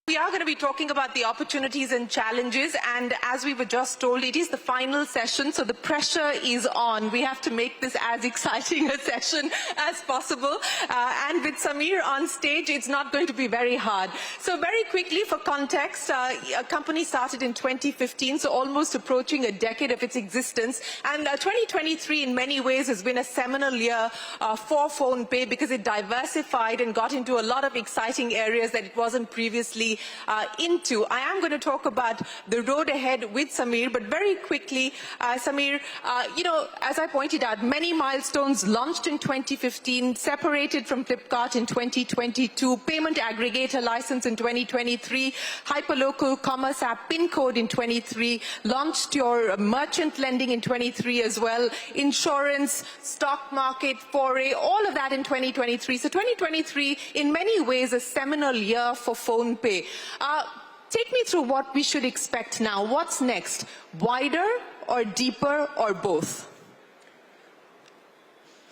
We are going to be talking about the opportunities and challenges, and as we were just told, it is the final session, so the pressure is on. We have to make this as exciting a session as possible, and with Samir on stage, it's not going to be very hard. So very quickly, for context, a company started in 2015, so almost approaching a decade of its existence, and 2023 in many ways has been a seminal year for PhonePe because it diversified and got into a lot of exciting areas that it wasn't previously into. I am going to talk about the road ahead with Samir, but very quickly, Samir, you know, as I pointed out, many milestones launched in 2015, separated from Flipkart in 2022, payment aggregator license in 2023, hyperlocal commerce app PIN code in 23, launched your merchant lending in 23 as well, insurance, stock market, foray, all of that in 2023. So 2023, in many ways, a seminal year for PhonePe. Take me through what we should expect now. What's next? Wider or deeper or both?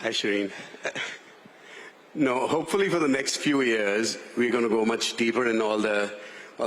Hi, Shireen. No, hopefully for the next few years, we're going to go much deeper in all the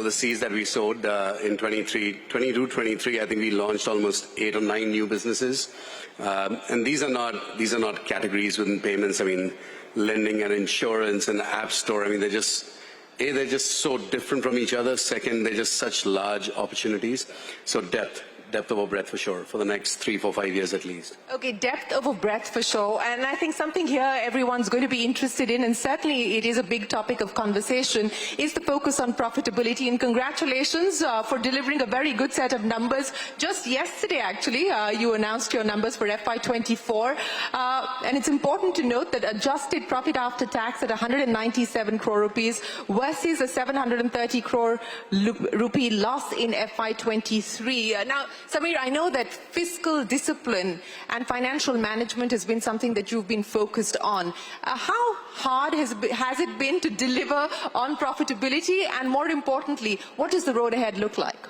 seeds that we sowed in 22-23. I think we launched almost 8 or 9 new businesses, and these are not categories within payments. I mean, lending and insurance and the app store. I mean, they're just so different from each other. Second, they're just such large opportunities. So depth over breadth for sure, for the next 3, 4, 5 years at least. Okay, depth over breadth for sure. And I think something here everyone's going to be interested in, and certainly it is a big topic of conversation, is the focus on profitability. And congratulations for delivering a very good set of numbers. Just yesterday, actually, you announced your numbers for FY24. And it's important to note that adjusted profit after tax at 197 crore rupees versus a 730 crore rupee loss in FY23. Now, Samir, I know that fiscal discipline and financial management has been something that you've been focused on. How hard has it been to deliver on profitability? And more importantly, what does the road ahead look like?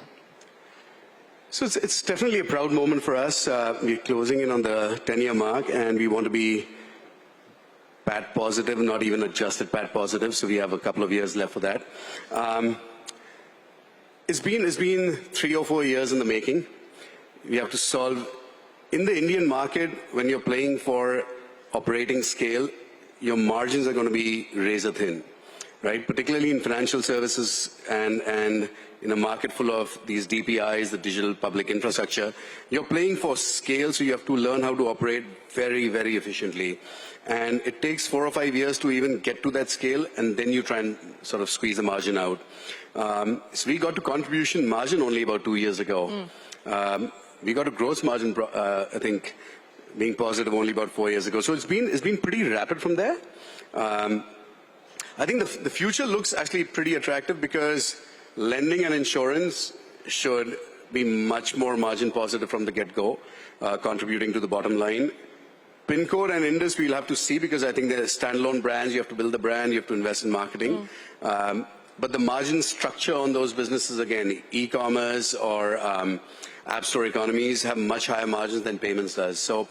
So it's definitely a proud moment for us. We're closing in on the 10-year mark, and we want to be PAT positive, not even adjusted PAT positive. So we have a couple of years left for that. It's been 3 or 4 years in the making. We have to solve, in the Indian market, when you're playing for operating scale, your margins are going to be razor thin, right? Particularly in financial services and in a market full of these DPIs, the digital public infrastructure, you're playing for scale, so you have to learn how to operate very, very efficiently. And it takes 4 or 5 years to even get to that scale, and then you try and sort of squeeze the margin out. So we got to contribution margin only about 2 years ago. We got a gross margin, I think, being positive only about 4 years ago. So it's been pretty rapid from there. I think the future looks actually pretty attractive because lending and insurance should be much more margin positive from the get-go, contributing to the bottom line. PIN code and Indus we'll have to see because I think they're standalone brands. You have to build the brand, you have to invest in marketing. But the margin structure on those businesses, again, e-commerce or app store economies have much higher margins than payments does. So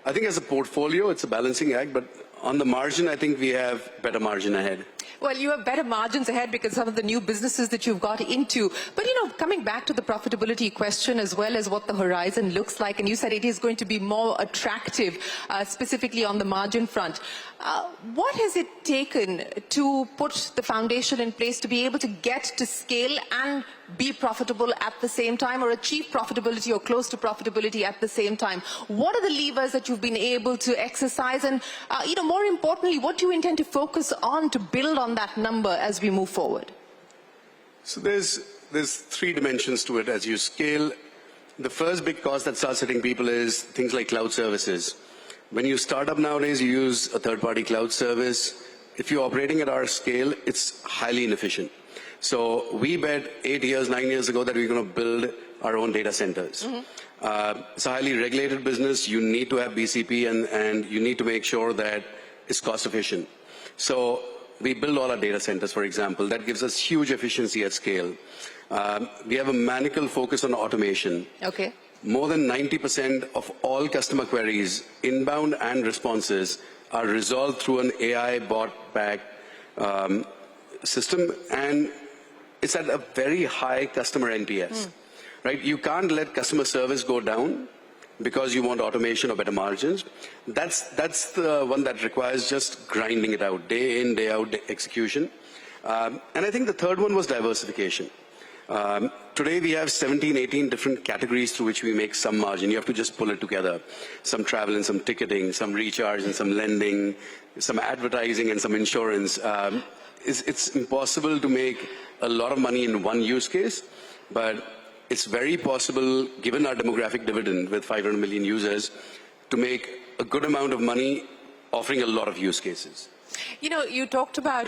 I think as a portfolio, it's a balancing act, but on the margin, I think we have better margin ahead. Well, you have better margins ahead because some of the new businesses that you've got into. But, you know, coming back to the profitability question as well as what the horizon looks like, and you said it is going to be more attractive, specifically on the margin front. What has it taken to put the foundation in place to be able to get to scale and be profitable at the same time, or achieve profitability or close to profitability at the same time? What are the levers that you've been able to exercise? And, you know, more importantly, what do you intend to focus on to build on that number as we move forward? So there's 3 dimensions to it as you scale. The first big cost that starts hitting people is things like cloud services. When you start up nowadays, you use a third-party cloud service. If you're operating at our scale, it's highly inefficient. So we bet 8 years, 9 years ago that we're going to build our own data centers. It's a highly regulated business. You need to have BCP and you need to make sure that it's cost efficient. So we build all our data centers, for example. That gives us huge efficiency at scale. We have a maniacal focus on automation. Okay. More than 90% of all customer queries, inbound and responses, are resolved through an AI bot-backed system. And it's at a very high customer NPS, right? You can't let customer service go down because you want automation or better margins. That's the one that requires just grinding it out, day in, day out execution. And I think the third one was diversification. Today we have 17, 18 different categories through which we make some margin. You have to just pull it together. Some travel and some ticketing, some recharge and some lending, some advertising and some insurance. It's impossible to make a lot of money in one use case, but it's very possible, given our demographic dividend with 500 million users, to make a good amount of money offering a lot of use cases. You know, you talked about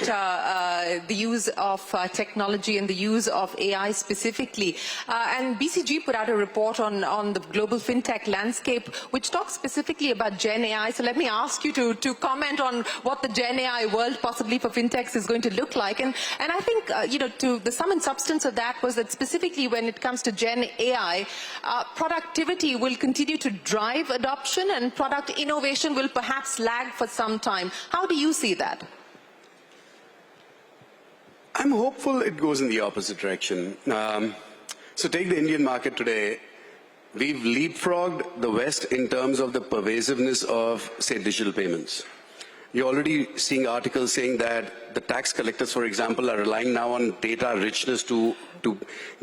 the use of technology and the use of AI specifically. And BCG put out a report on the global fintech landscape, which talks specifically about Gen AI. So let me ask you to comment on what the Gen AI world possibly for fintechs is going to look like. And I think, you know, the sum and substance of that was that specifically when it comes to Gen AI, productivity will continue to drive adoption and product innovation will perhaps lag for some time. How do you see that? I'm hopeful it goes in the opposite direction. So take the Indian market today. We've leapfrogged the West in terms of the pervasiveness of, say, digital payments. You're already seeing articles saying that the tax collectors, for example, are relying now on data richness to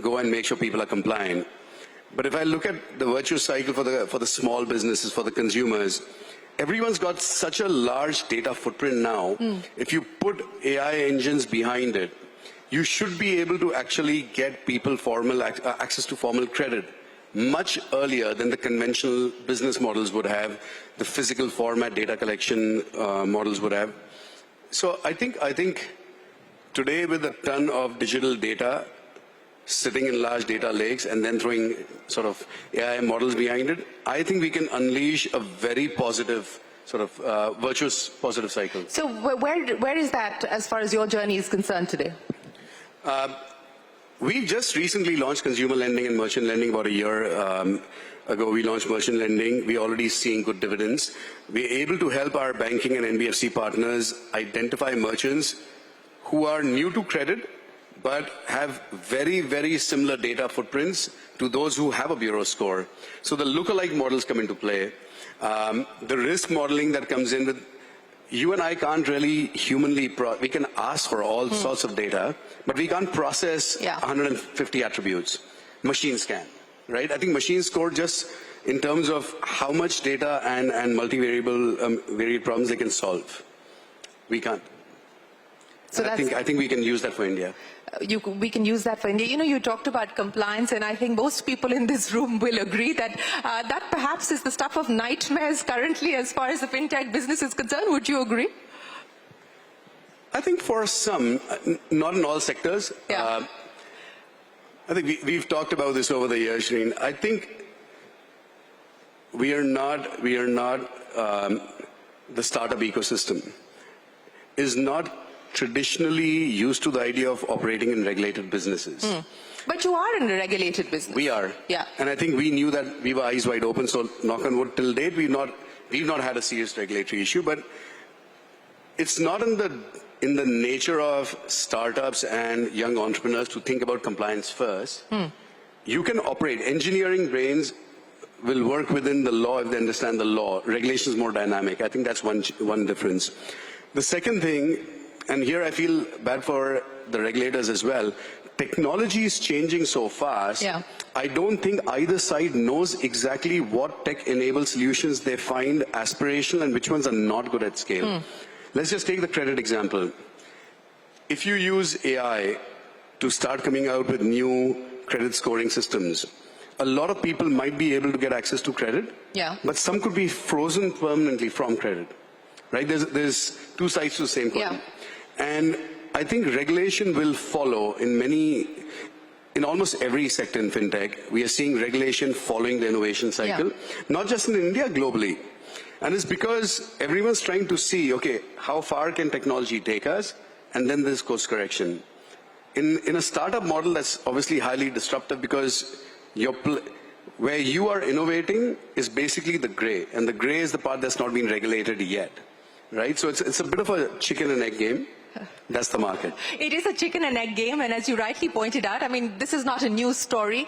go and make sure people are compliant. But if I look at the virtuous cycle for the small businesses, for the consumers, everyone's got such a large data footprint now. If you put AI engines behind it, you should be able to actually get people access to formal credit much earlier than the conventional business models would have, the physical format data collection models would have. So I think today with a ton of digital data sitting in large data lakes and then throwing sort of AI models behind it, I think we can unleash a very positive, sort of virtuous positive cycle. So where is that as far as your journey is concerned today? We've just recently launched consumer lending and merchant lending about a year ago. We launched merchant lending. We're already seeing good dividends. We're able to help our banking and NBFC partners identify merchants who are new to credit but have very, very similar data footprints to those who have a bureau score. So the lookalike models come into play. The risk modeling that comes in with, you and I can't really humanly, we can ask for all sorts of data, but we can't process 150 attributes. Machine scan, right? I think machine score just in terms of how much data and multivariable varied problems they can solve. We can't. So I think we can use that for India. We can use that for India. You know, you talked about compliance, and I think most people in this room will agree that that perhaps is the stuff of nightmares currently as far as the fintech business is concerned. Would you agree? I think for some, not in all sectors. Yeah. I think we've talked about this over the years, Shreen. I think we are not the startup ecosystem is not traditionally used to the idea of operating in regulated businesses. But you are in a regulated business. We are. Yeah. And I think we knew that we were eyes wide open, so knock on wood, till date we've not had a serious regulatory issue, but it's not in the nature of startups and young entrepreneurs to think about compliance first. You can operate. Engineering brains will work within the law if they understand the law. Regulation is more dynamic. I think that's one difference. The second thing, and here I feel bad for the regulators as well, technology is changing so fast. Yeah. I don't think either side knows exactly what tech-enabled solutions they find aspirational and which ones are not good at scale. Let's just take the credit example. If you use AI to start coming out with new credit scoring systems, a lot of people might be able to get access to credit, but some could be frozen permanently from credit. Right? There's two sides to the same coin. Yeah. And I think regulation will follow in almost every sector in fintech. We are seeing regulation following the innovation cycle, not just in India, globally. And it's because everyone's trying to see, okay, how far can technology take us? And then there's course correction. In a startup model, that's obviously highly disruptive because where you are innovating is basically the gray, and the gray is the part that's not been regulated yet, right? So it's a bit of a chicken and egg game. That's the market. It is a chicken and egg game, and as you rightly pointed out, I mean, this is not a new story.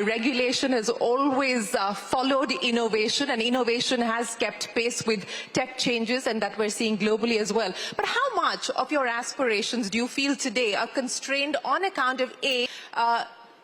Regulation has always followed innovation, and innovation has kept pace with tech changes, and that we're seeing globally as well. But how much of your aspirations do you feel today are constrained on account of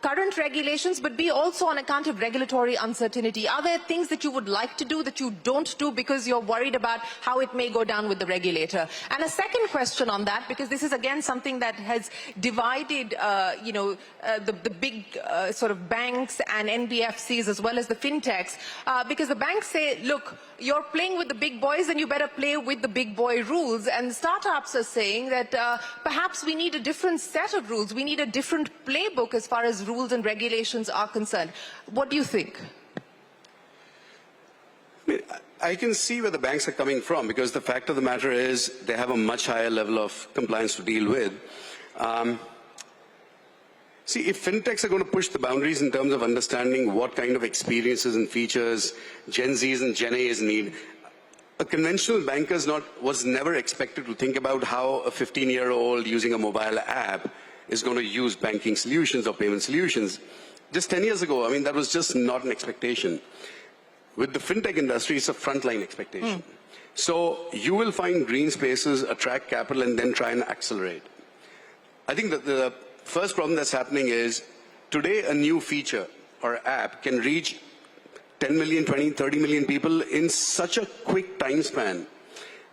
current regulations, but B, also on account of regulatory uncertainty? Are there things that you would like to do that you don't do because you're worried about how it may go down with the regulator? And a second question on that, because this is again something that has divided, the big sort of banks and NBFCs as well as the fintechs, because the banks say, look, you're playing with the big boys and you better play with the big boy rules. And startups are saying that perhaps we need a different set of rules. We need a different playbook as far as rules and regulations are concerned. What do you think? I can see where the banks are coming from, because the fact of the matter is they have a much higher level of compliance to deal with. See, if fintechs are going to push the boundaries in terms of understanding what kind of experiences and features Gen Zs and Gen As need, a conventional banker was never expected to think about how a 15-year-old using a mobile app is going to use banking solutions or payment solutions. Just 10 years ago, I mean, that was just not an expectation. With the fintech industry, it's a frontline expectation. So you will find green spaces, attract capital, and then try and accelerate. I think that the first problem that's happening is today a new feature or app can reach 10 million, 20, 30 million people in such a quick time span.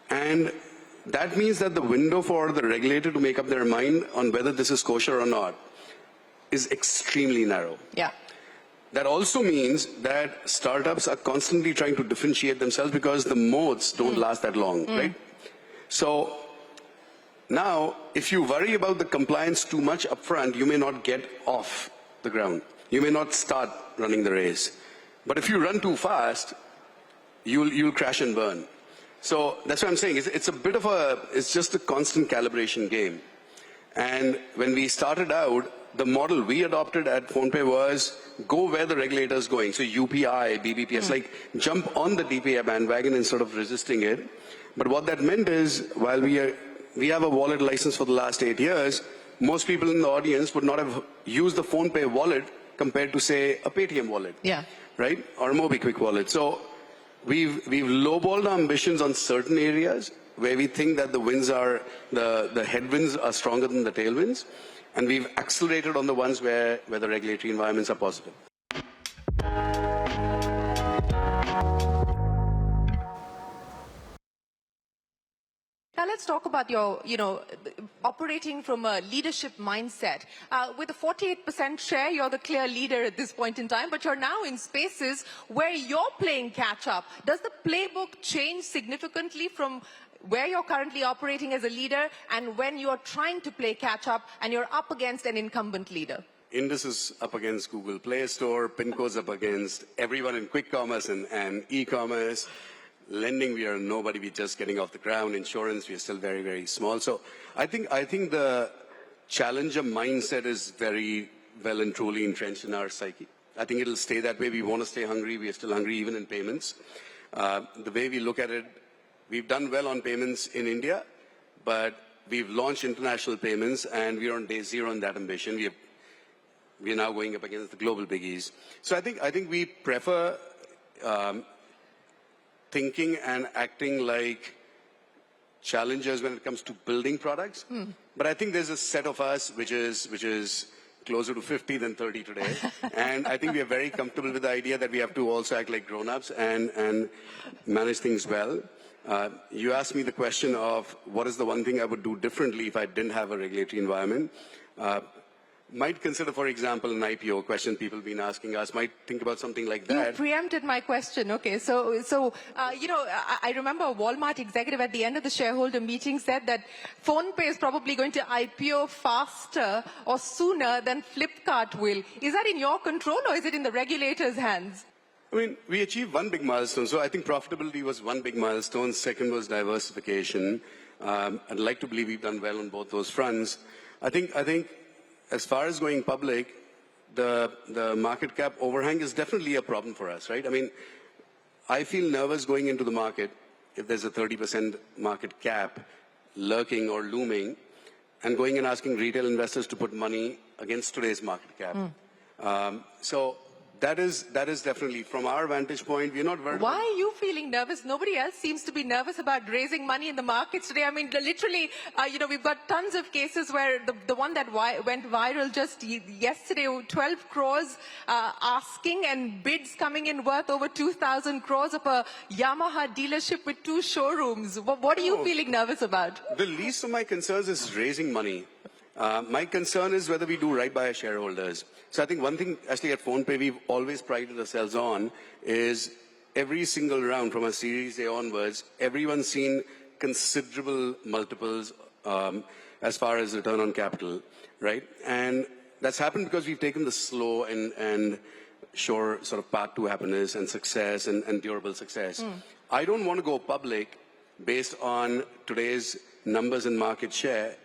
And that means that the window for the regulator to make up their mind on whether this is kosher or not is extremely narrow. Yeah. That also means that startups are constantly trying to differentiate themselves because the moats don't last that long, right? So now, if you worry about the compliance too much upfront, you may not get off the ground. You may not start running the race. But if you run too fast, you'll crash and burn. So that's what I'm saying. It's a bit of it's just a constant calibration game. And when we started out, the model we adopted at PhonePe was go where the regulator is going. So UPI, BBPS, like jump on the DPI bandwagon instead of resisting it. But what that meant is while we have a wallet license for the last 8 years, most people in the audience would not have used the PhonePe wallet compared to, say, a Paytm wallet. Yeah. Right? Or a MobiKwik wallet. So we've lowballed our ambitions on certain areas where we think that the headwinds are stronger than the tailwinds, and we've accelerated on the ones where the regulatory environments are positive. Now let's talk about your, operating from a leadership mindset. With a 48% share, you're the clear leader at this point in time, but you're now in spaces where you're playing catch up. Does the playbook change significantly from where you're currently operating as a leader and when you're trying to play catch up and you're up against an incumbent leader? Indus is up against Google Play Store, PINCO's up against everyone in quick commerce and e-commerce. Lending, we are nobody, we're just getting off the ground. Insurance, we are still very, very small. So I think the challenger mindset is very well and truly entrenched in our psyche. I think it'll stay that way. We want to stay hungry. We are still hungry even in payments. The way we look at it, we've done well on payments in India, but we've launched international payments and we're on day zero on that ambition. We're now going up against the global biggies. So I think we prefer thinking and acting like challengers when it comes to building products. But I think there's a set of us which is closer to 50 than 30 today. And I think we are very comfortable with the idea that we have to also act like grown-ups and manage things well. You asked me the question of what is the one thing I would do differently if I didn't have a regulatory environment. Might consider, for example, an IPO question people have been asking us, might think about something like that. You preempted my question. Okay, I remember a Walmart executive at the end of the shareholder meeting said that PhonePe is probably going to IPO faster or sooner than Flipkart will. Is that in your control or is it in the regulator's hands? I mean, we achieved one big milestone. So I think profitability was one big milestone. Second was diversification. I'd like to believe we've done well on both those fronts. I think as far as going public, the market cap overhang is definitely a problem for us, right? I mean, I feel nervous going into the market if there's a 30% market cap lurking or looming, and going and asking retail investors to put money against today's market cap. So that is definitely, from our vantage point, we're not very... Why are you feeling nervous? Nobody else seems to be nervous about raising money in the markets today. I mean, literally, we've got tons of cases where the one that went viral just yesterday, 12 crores asking and bids coming in worth over 2,000 crores of a Yamaha dealership with 2 showrooms. What are you feeling nervous about? The least of my concerns is raising money. My concern is whether we do right by our shareholders. So I think one thing, actually, at PhonePe, we've always prided ourselves on is every single round from our Series A onwards, everyone's seen considerable multiples as far as return on capital, right? And that's happened because we've taken the slow and sure sort of path to happiness and success and durable success. I don't want to go public based on today's numbers and market share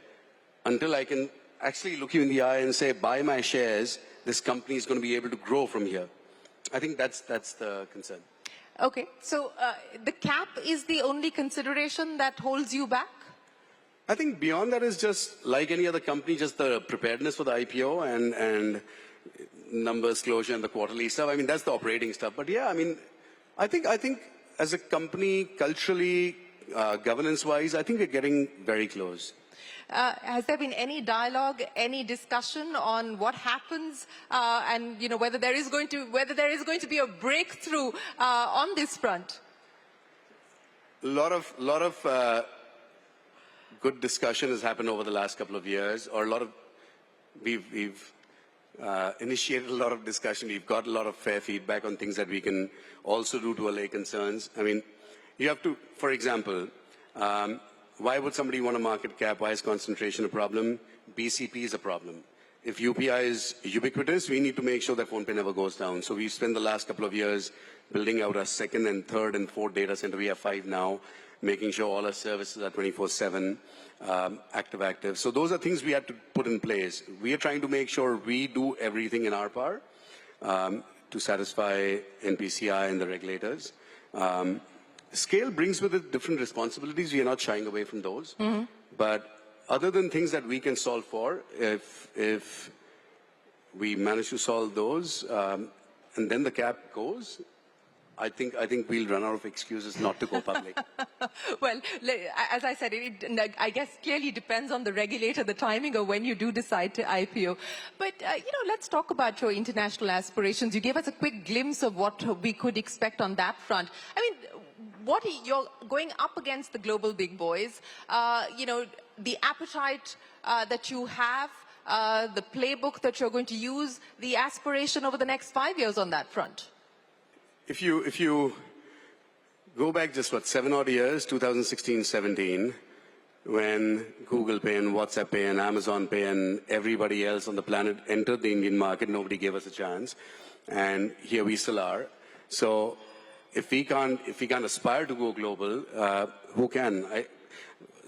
until I can actually look you in the eye and say, buy my shares, this company is going to be able to grow from here. I think that's the concern. Okay, so the cap is the only consideration that holds you back? I think beyond that is just like any other company, just the preparedness for the IPO and numbers closure and the quarterly stuff. I mean, that's the operating stuff. But yeah, I mean, I think as a company, culturally, governance-wise, I think we're getting very close. Has there been any dialogue, any discussion on what happens, and whether there is going to be a breakthrough on this front? A lot of good discussion has happened over the last couple of years, or we've initiated a lot of discussion. We've got a lot of fair feedback on things that we can also do to allay concerns. I mean, you have to, for example. Why would somebody want a market cap? Why is concentration a problem? BCP is a problem. If UPI is ubiquitous, we need to make sure that PhonePe never goes down. So we've spent the last couple of years building out our 2nd and 3rd and 4th data center. We have 5 now, making sure all our services are 24/7, active. So those are things we had to put in place. We are trying to make sure we do everything in our power to satisfy NPCI and the regulators. Scale brings with it different responsibilities. We are not shying away from those. But other than things that we can solve for, if we manage to solve those, and then the cap goes, I think we'll run out of excuses not to go public. Well, as I said, I guess clearly depends on the regulator, the timing of when you do decide to IPO. But, let's talk about your international aspirations. You gave us a quick glimpse of what we could expect on that front. I mean, you're going up against the global big boys, the appetite that you have, the playbook that you're going to use, the aspiration over the next 5 years on that front. If you go back just 7 odd years, 2016, 17, when Google Pay and WhatsApp Pay and Amazon Pay and everybody else on the planet entered the Indian market, nobody gave us a chance, and here we still are. So if we can't aspire to go global, who can?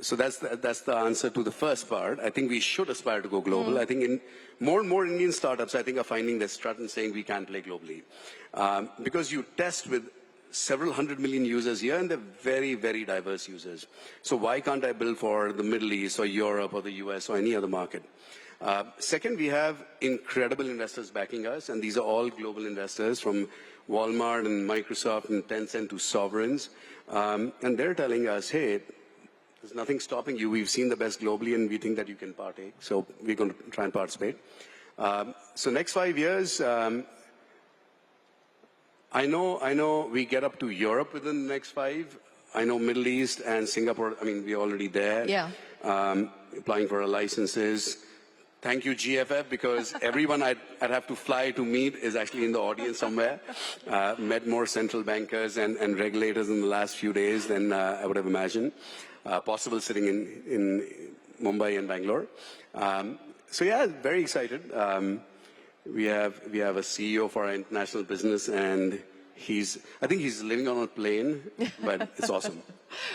So that's the answer to the first part. I think we should aspire to go global. I think more and more Indian startups, I think, are finding their strut and saying we can't play globally. Because you test with several 100 million users here, and they're very, very diverse users. So why can't I build for the Middle East or Europe or the US or any other market? Second, we have incredible investors backing us, and these are all global investors from Walmart and Microsoft and Tencent to sovereigns. And they're telling us, hey, there's nothing stopping you. We've seen the best globally, and we think that you can partake. So we're going to try and participate. So next 5 years, I know we get up to Europe within the next 5. I know Middle East and Singapore, I mean, we're already there. Yeah. Applying for our licenses. Thank you, GFF, because everyone I'd have to fly to meet is actually in the audience somewhere. Met more central bankers and regulators in the last few days than I would have imagined. Possible sitting in Mumbai and Bangalore. So yeah, very excited. We have a CEO for our international business, and I think he's living on a plane, but it's awesome.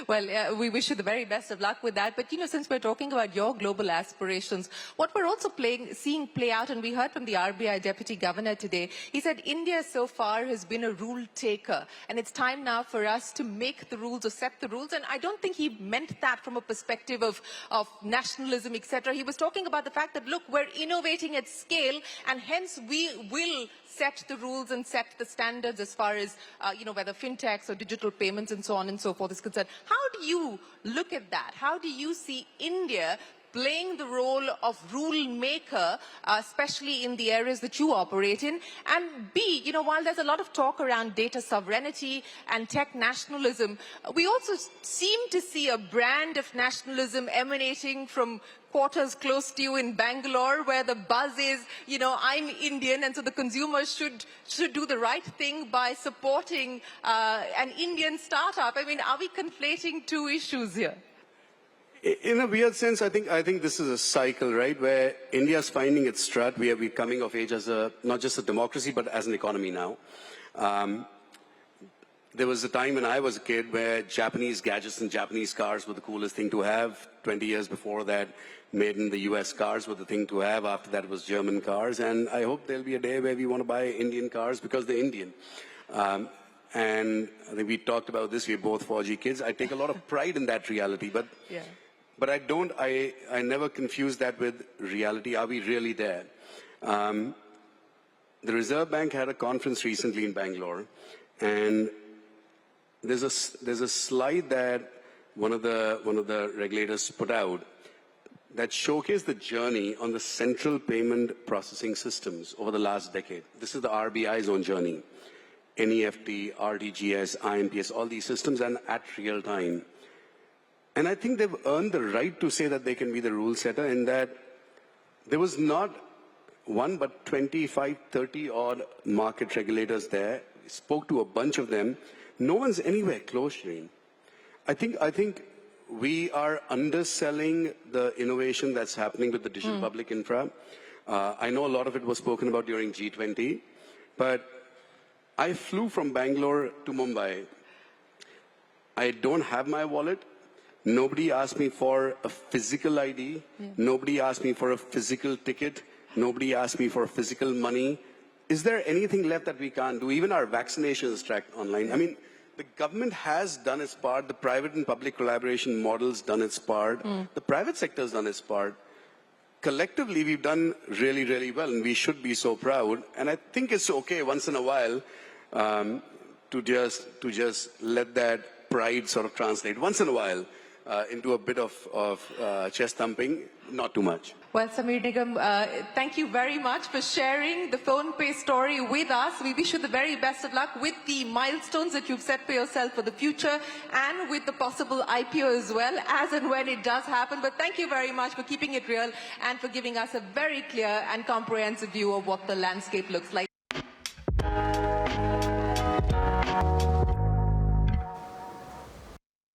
Well, we wish you the very best of luck with that. But, since we're talking about your global aspirations, what we're also seeing play out, and we heard from the RBI Deputy Governor today, he said India so far has been a rule taker. And it's time now for us to make the rules or set the rules. And I don't think he meant that from a perspective of nationalism, etc. He was talking about the fact that, look, we're innovating at scale, and hence we will set the rules and set the standards as far as, whether fintechs or digital payments and so on and so forth is concerned. How do you look at that? How do you see India playing the role of rule maker, especially in the areas that you operate in? And B, while there's a lot of talk around data sovereignty and tech nationalism, we also seem to see a brand of nationalism emanating from quarters close to you in Bangalore, where the buzz is, I'm Indian, and so the consumers should do the right thing by supporting an Indian startup. I mean, are we conflating two issues here? In a weird sense, I think this is a cycle, right, where India is finding its strut. We are coming of age as not just a democracy, but as an economy now. There was a time when I was a kid where Japanese gadgets and Japanese cars were the coolest thing to have. 20 years before that, made in the US cars were the thing to have. After that was German cars. And I hope there'll be a day where we want to buy Indian cars because they're Indian. And I think we talked about this. We're both 4G kids. I take a lot of pride in that reality. But yeah. But I never confuse that with reality. Are we really there? The Reserve Bank had a conference recently in Bangalore, and there's a slide that one of the regulators put out that showcased the journey on the central payment processing systems over the last decade. This is the RBI's own journey. NEFT, RTGS, IMPS, all these systems, and at real time. And I think they've earned the right to say that they can be the rule setter, in that there was not one but 25, 30 odd market regulators there. We spoke to a bunch of them. No one's anywhere close, Shireen. I think we are underselling the innovation that's happening with the digital public infra. I know a lot of it was spoken about during G20, but I flew from Bangalore to Mumbai. I don't have my wallet. Nobody asked me for a physical ID. Yeah. Nobody asked me for a physical ticket. Nobody asked me for physical money. Is there anything left that we can't do? Even our vaccinations tracked online. I mean, the government has done its part. The private and public collaboration model's done its part. The private sector's done its part. Collectively, we've done really, really well, and we should be so proud. And I think it's okay once in a while to just let that pride sort of translate once in a while into a bit of chest thumping, not too much. Well, Sameer Nigam, thank you very much for sharing the PhonePe story with us. We wish you the very best of luck with the milestones that you've set for yourself for the future, and with the possible IPO as well, as and when it does happen. But thank you very much for keeping it real and for giving us a very clear and comprehensive view of what the landscape looks like.